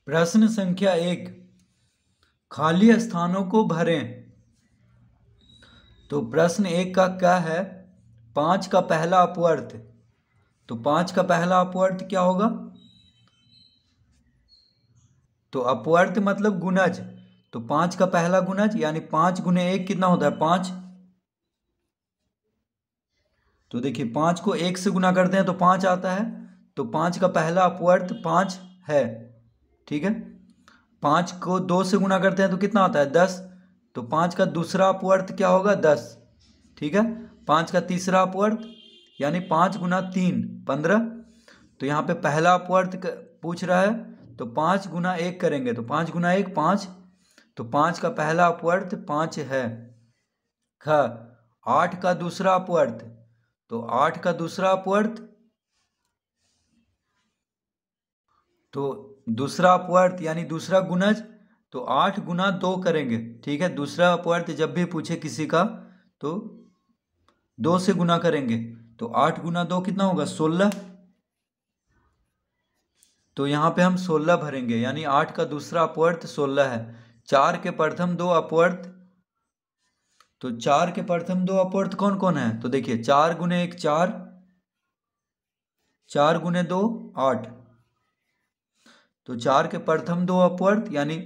प्रश्न संख्या 1, खाली स्थानों को भरें। तो प्रश्न 1 का क्या है? 5 का पहला अपवर्त। तो 5 का पहला अपवर्त क्या होगा? तो अपवर्त मतलब गुणज। तो 5 का पहला गुणज यानी 5 गुने 1 कितना होता है? 5। तो देखिए 5 को 1 से गुना करते हैं तो 5 आता है। तो 5 का पहला अपवर्त 5 है। ठीक है। 5 को 2 से गुना करते हैं तो कितना आता है? 10। तो 5 का दूसरा अपवर्त क्या होगा? 10। ठीक है। 5 का तीसरा अपवर्त यानी 5 गुना 3 15। तो यहाँ पे पहला अपवर्त पूछ रहा है तो 5 गुना 1 करेंगे तो 5 गुना 1 5। तो 5 का पहला अपवर्त 5 है। 8 का दूसरा अपवर्त। तो 8 का दूसरा अपवर्त तो दूसरा अपवर्त यानी दूसरा गुणज। तो 8 गुना 2 करेंगे। ठीक है। दूसरा अपवर्त जब भी पूछे किसी का तो 2 से गुना करेंगे। तो 8 गुना 2 कितना होगा? 16। तो यहाँ पे हम 16 भरेंगे यानी 8 का दूसरा अपवर्त 16 है। 4 के प्रथम 2 अपवर्त। तो 4 के प्रथम 2 अपवर्त कौन कौन है? तो देखिए 4 गुने 1 4, 4 गुने 2 8। तो 4 के प्रथम 2 अपवर्त यानी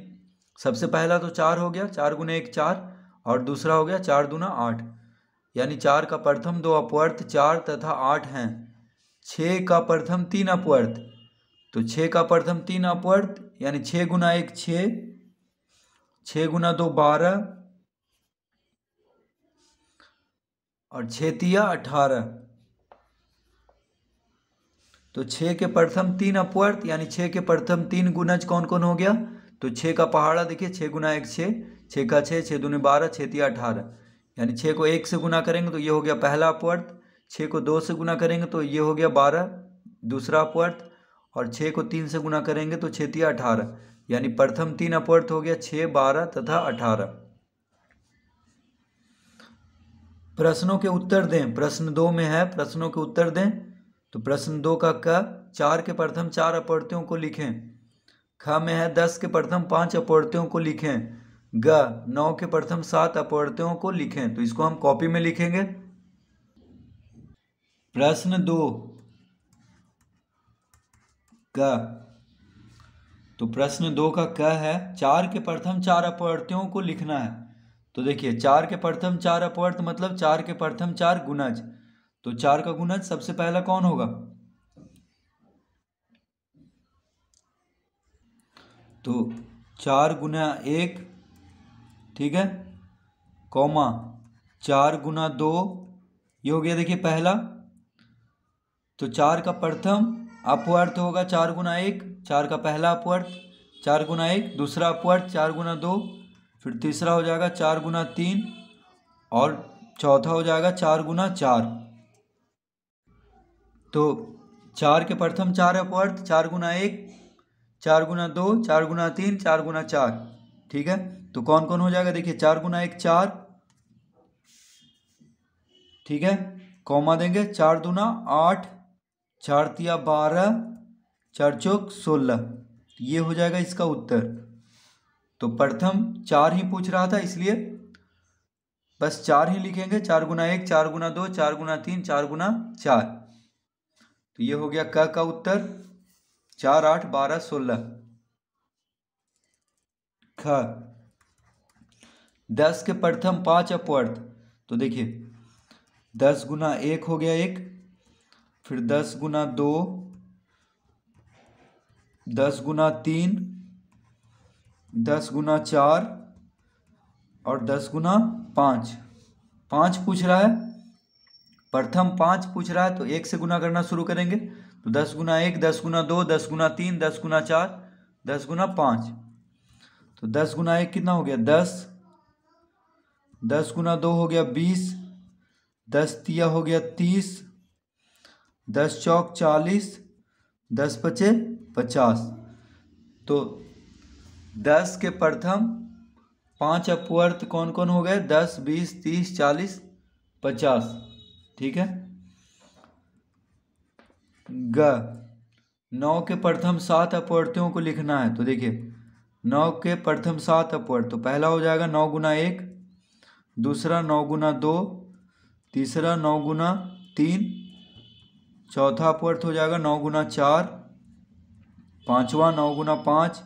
सबसे पहला तो 4 हो गया, 4 गुने 1 4, और दूसरा हो गया 4 दूना 8। यानी 4 का प्रथम 2 अपवर्त 4 तथा 8 हैं। 6 का प्रथम 3 अपवर्त। तो 6 का प्रथम 3 अपवर्त यानी 6 गुना 1 6, 6 गुना 2 12, और 6 तिया 18। तो 6 के प्रथम 3 अपवर्त यानी 6 के प्रथम 3 गुणज कौन कौन हो गया? तो 6 का पहाड़ा देखिए 6 गुना 1 6, 6 का 6, 6 दूनी 12, 6 तिया 18। यानी 6 को 1 से गुना करेंगे तो ये हो गया पहला अपवर्त। 6 को 2 से गुना करेंगे तो ये हो गया 12 दूसरा अपवर्त। और 6 को 3 से गुना करेंगे तो 6 तिया 18। यानी प्रथम 3 अपवर्त हो गया 6 12 तथा 18। प्रश्नों के उत्तर दें। प्रश्न 2 में है प्रश्नों के उत्तर दें। तो प्रश्न 2 का क, 4 के प्रथम 4 अपवर्त्यों को लिखें। ख में है 10 के प्रथम 5 अपवर्त्यों को लिखें। ग 9 के प्रथम 7 अपवर्त्यों को लिखें। तो इसको हम कॉपी में लिखेंगे। प्रश्न 2 क। तो प्रश्न 2 का क है 4 के प्रथम 4 अपवर्त्यों को लिखना है। तो देखिए 4 के प्रथम 4 अपवर्त मतलब 4 के प्रथम 4 गुणज। तो 4 का गुणज सबसे पहला कौन होगा? तो 4 गुना 1, ठीक है, कौमा 4 गुना 2, ये हो गया देखिए पहला। तो 4 का प्रथम अपवर्त होगा 4 गुना 1, 4 का पहला अपवर्त 4 गुना 1, दूसरा अपवर्त 4 गुना 2, फिर तीसरा हो जाएगा 4 गुना 3, और चौथा हो जाएगा 4 गुना 4। तो 4 के प्रथम 4 अपवर्त 4 गुना 1, 4 गुना 2, 4 गुना 3, 4 गुना 4। ठीक है। तो कौन कौन हो जाएगा? देखिए 4 गुना 1 4, ठीक है, कौमा देंगे 4 दूना 8, 4 तिया 12, 4 चौक 16। ये हो जाएगा इसका उत्तर। तो प्रथम 4 ही पूछ रहा था इसलिए बस 4 ही लिखेंगे। 4 गुना 1, 4 गुना 2, 4 गुना 3, 4 गुना 4। तो ये हो गया क का उत्तर 4 8 12 16। ख 10 के प्रथम 5 अपवर्त। तो देखिए 10 गुना 1 हो गया 1, फिर 10 गुना 2, 10 गुना 3, 10 गुना 4, और 10 गुना 5। 5 पूछ रहा है, प्रथम 5 पूछ रहा है तो 1 से गुना करना शुरू करेंगे। तो 10 गुना 1, 10 गुना 2, 10 गुना 3, 10 गुना 4, 10 गुना 5। तो 10 गुना 1 कितना हो गया? 10, 10 गुना 2 हो गया 20, 10 तिया हो गया 30, 10 चौक 40, 10 पचे 50। तो 10 के प्रथम 5 अपवर्त कौन कौन हो गए? 10 20 30 40 50। ठीक है। ग 9 के प्रथम 7 अपवर्तियों को लिखना है। तो देखिए 9 के प्रथम 7 अपवर्त, तो पहला हो जाएगा 9 गुना 1, दूसरा 9 गुना 2, तीसरा 9 गुना 3, चौथा अपवर्त हो जाएगा 9 गुना 4, पाँचवा 9 गुना 5,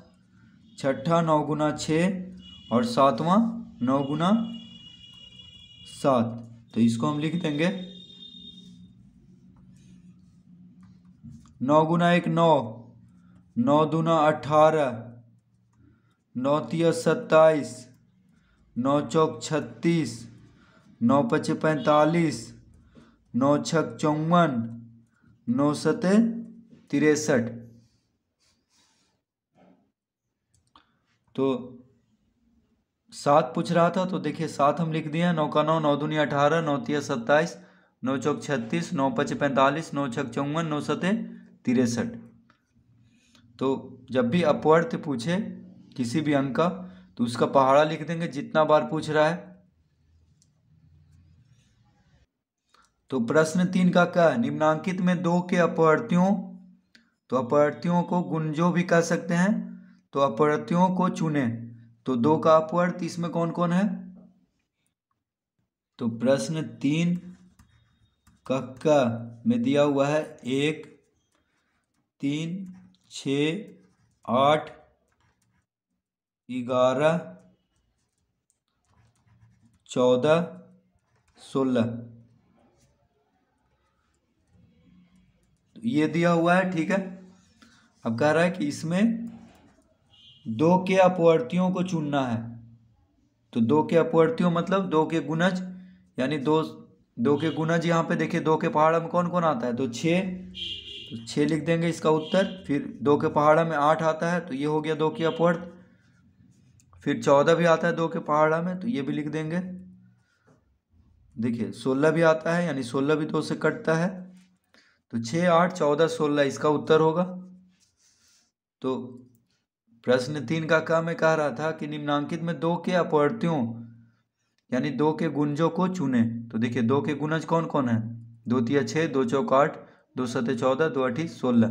छठा 9 गुना 6 और सातवां 9 गुना 7। तो इसको हम लिख देंगे 9 गुना 1 9, 9 दूना 18, 9 तिया 27, 9 चौक 36, 9 पचे 45, 9 छक 54, 9 सते 63। तो 7 पूछ रहा था, तो देखिए 7 हम लिख दिए। 9 का 9, 9 दूनी 18, 9 तिया 27, 9 चौक 36, 9 पचे 45, 9 छक 54, 9 सते 63। तो जब भी अपवर्त पूछे किसी भी अंक का, तो उसका पहाड़ा लिख देंगे जितना बार पूछ रहा है। तो प्रश्न 3 का क्या है, निम्नांकित में 2 के अपवर्तियों, तो अपवर्तियों को गुणजों भी कह सकते हैं, तो अपवर्तियों को चुने। तो 2 का अपवर्त इसमें कौन कौन है। तो प्रश्न 3 का में दिया हुआ है 1, 3, 6, 8, 11, 14, 16 ये दिया हुआ है। ठीक है, अब कह रहा है कि इसमें 2 के अपवर्तियों को चुनना है। तो 2 के अपवर्तियों मतलब 2 के गुणज, यानी 2 के गुणज यहाँ पे देखिए 2 के पहाड़ा में कौन कौन आता है, तो 6, तो 6 लिख देंगे इसका उत्तर। फिर 2 के पहाड़ा में 8 आता है, तो ये हो गया 2 की अपवर्त। फिर 14 भी आता है 2 के पहाड़ा में, तो ये भी लिख देंगे। देखिए 16 भी आता है, यानी 16 भी 2 से कटता है। तो 6, 8, 14, 16 इसका उत्तर होगा। तो प्रश्न 3 का क्या मैं कह रहा था कि निम्नांकित में 2 के अपवर्तियों यानी 2 के गुणजों को चुने। तो देखिए 2 के गुणज कौन कौन है, 2 तिया 6, 2 चौक 8, 2 सते 14, 2 अठी 16।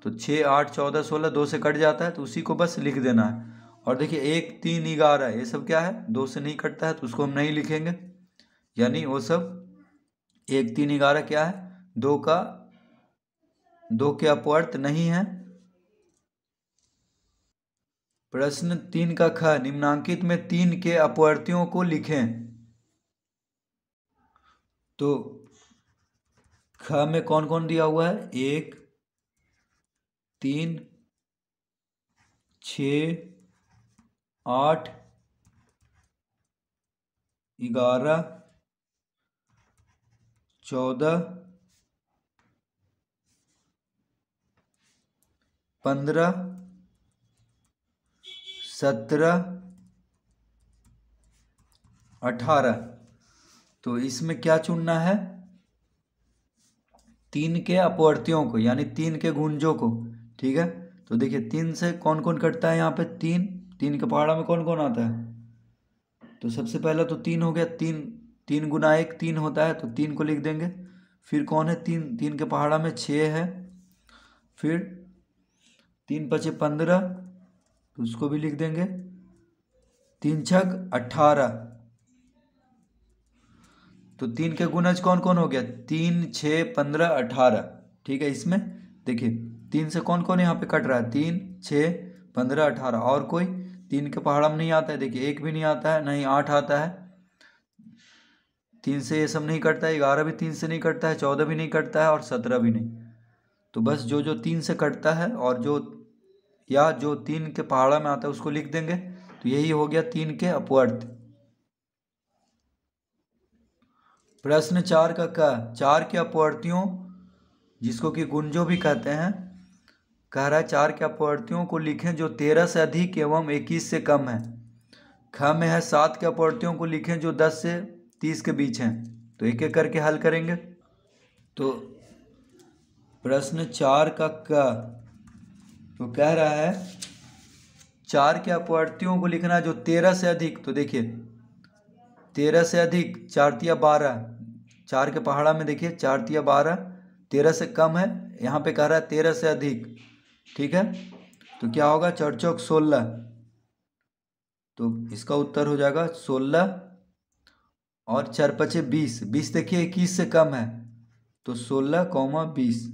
तो 6, 8, 14, 16 2 से कट जाता है, तो उसी को बस लिख देना है। और देखिए 1, 3, 11 ये सब क्या है, 2 से नहीं कटता है, तो उसको हम नहीं लिखेंगे, यानी वो सब 1, 3, 11 क्या है, 2 के अपवर्त नहीं है। प्रश्न 3 का ख, निम्नांकित में 3 के अपवर्तियों को लिखें। तो ख में कौन कौन दिया हुआ है, 1, 3, 6, 8, 11, 14, 15, 17, 18। तो इसमें क्या चुनना है, 3 के अपवर्तियों को, यानी 3 के गुणजों को। ठीक है, तो देखिए 3 से कौन कौन कटता है, यहाँ पे 3 के पहाड़ा में कौन कौन आता है। तो सबसे पहला तो 3 हो गया, 3 गुना 1 3 होता है, तो 3 को लिख देंगे। फिर कौन है, 3 के पहाड़ा में 6 है। फिर 3 पचे 15, तो उसको भी लिख देंगे। 3 छक 18, तो 3 के गुणज कौन कौन हो गया, 3, 6, 15, 18। ठीक है, इसमें देखिए 3 से कौन कौन यहाँ पे कट रहा है, 3, 6, 15, 18। और कोई 3 के पहाड़ा में नहीं आता है, देखिए 1 भी नहीं आता है, नहीं 8 आता है। 3 से ये सब नहीं कटता है, 11 भी 3 से नहीं कटता है, 14 भी नहीं कटता है और 17 भी नहीं। तो बस जो जो 3 से कटता है और जो 3 के पहाड़ा में आता है उसको लिख देंगे। तो यही हो गया 3 के अपवर्त। प्रश्न 4 का क्या, 4 के अपवर्तियों जिसको कि गुणजों भी कहते हैं, कह रहा है 4 के अपवर्तियों को लिखें जो 13 से अधिक एवं 21 से कम है। ख में है 7 के अपवर्तियों को लिखें जो 10 से 30 के बीच हैं। तो एक एक करके हल करेंगे। तो प्रश्न 4 का क्या, तो कह रहा है 4 के अपवर्तियों को लिखना जो 13 से अधिक। तो देखिए 13 से अधिक 4 तिया 12, 4 के पहाड़ा में देखिए 4 तिया 12, 13 से कम है, यहाँ पे कह रहा है 13 से अधिक। ठीक है, तो क्या होगा, 4 चौक 16, तो इसका उत्तर हो जाएगा 16 और 4 पचे 20, 20 देखिए 21 से कम है, तो 16, 20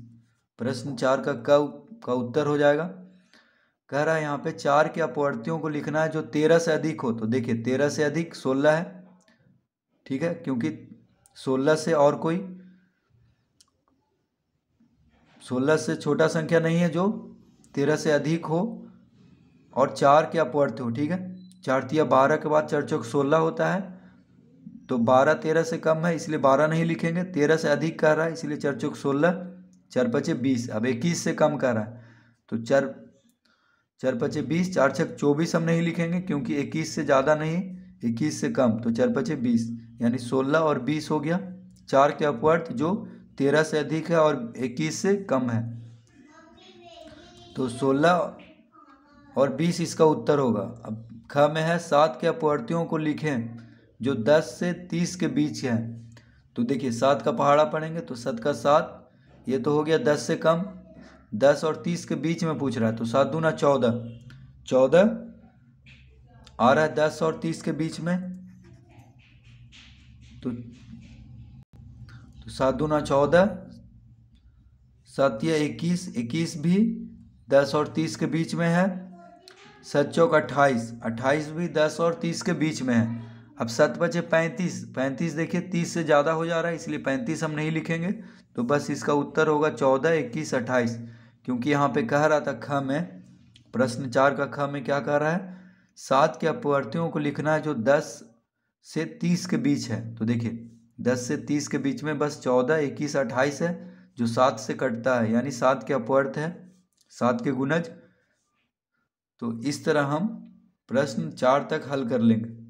प्रश्न 4 का उत्तर हो जाएगा। कह रहा है यहाँ पे 4 के अपवर्तियों को लिखना है जो 13 से अधिक हो, तो देखिए 13 से अधिक 16 है, ठीक है, क्योंकि 16 से और कोई 16 से छोटा संख्या नहीं है जो 13 से अधिक हो और 4 के अपवर्त हो, ठीक है। 4 तिया 12 के बाद 4 चौक 16 होता है, तो 12 13 से कम है इसलिए 12 नहीं लिखेंगे, 13 से अधिक कह रहा है इसलिए 4 चौक 16, 4 पचे 20, अब 21 से कम कह रहा है तो 4 पचे 20, 4 छक 24 हम नहीं लिखेंगे क्योंकि 21 से ज़्यादा नहीं, 21 से कम, तो 4 पचे 20 यानी 16 और 20 हो गया। 4 के अपवर्त जो 13 से अधिक है और 21 से कम है, तो 16 और 20 इसका उत्तर होगा। अब ख में है 7 के अपवर्तियों को लिखें जो 10 से 30 के बीच है, तो देखिए 7 का पहाड़ा पढ़ेंगे तो 7 का 7, ये तो हो गया 10 से कम, 10 और 30 के बीच में पूछ रहा है तो 7 दूना 14, 14 आ रहा है 10 और 30 के बीच में, तो 7 दूना 14, 7 या 21, 21 भी 10 और 30 के बीच में है, 7 चौक 28, 28 भी 10 और 30 के बीच में है। अब 7 बचे 35, 35 देखिए 30 से ज़्यादा हो जा रहा है इसलिए 35 हम नहीं लिखेंगे, तो बस इसका उत्तर होगा 14, 21, 28, क्योंकि यहाँ पे कह रहा था ख में, प्रश्न 4 का ख में क्या कह रहा है, 7 के अपवर्तियों को लिखना है जो 10 से 30 के बीच है, तो देखिए 10 से 30 के बीच में बस 14, 21, 28 है जो 7 से कटता है, यानी 7 के अपवर्त है, 7 के गुणज। तो इस तरह हम प्रश्न 4 तक हल कर लेंगे।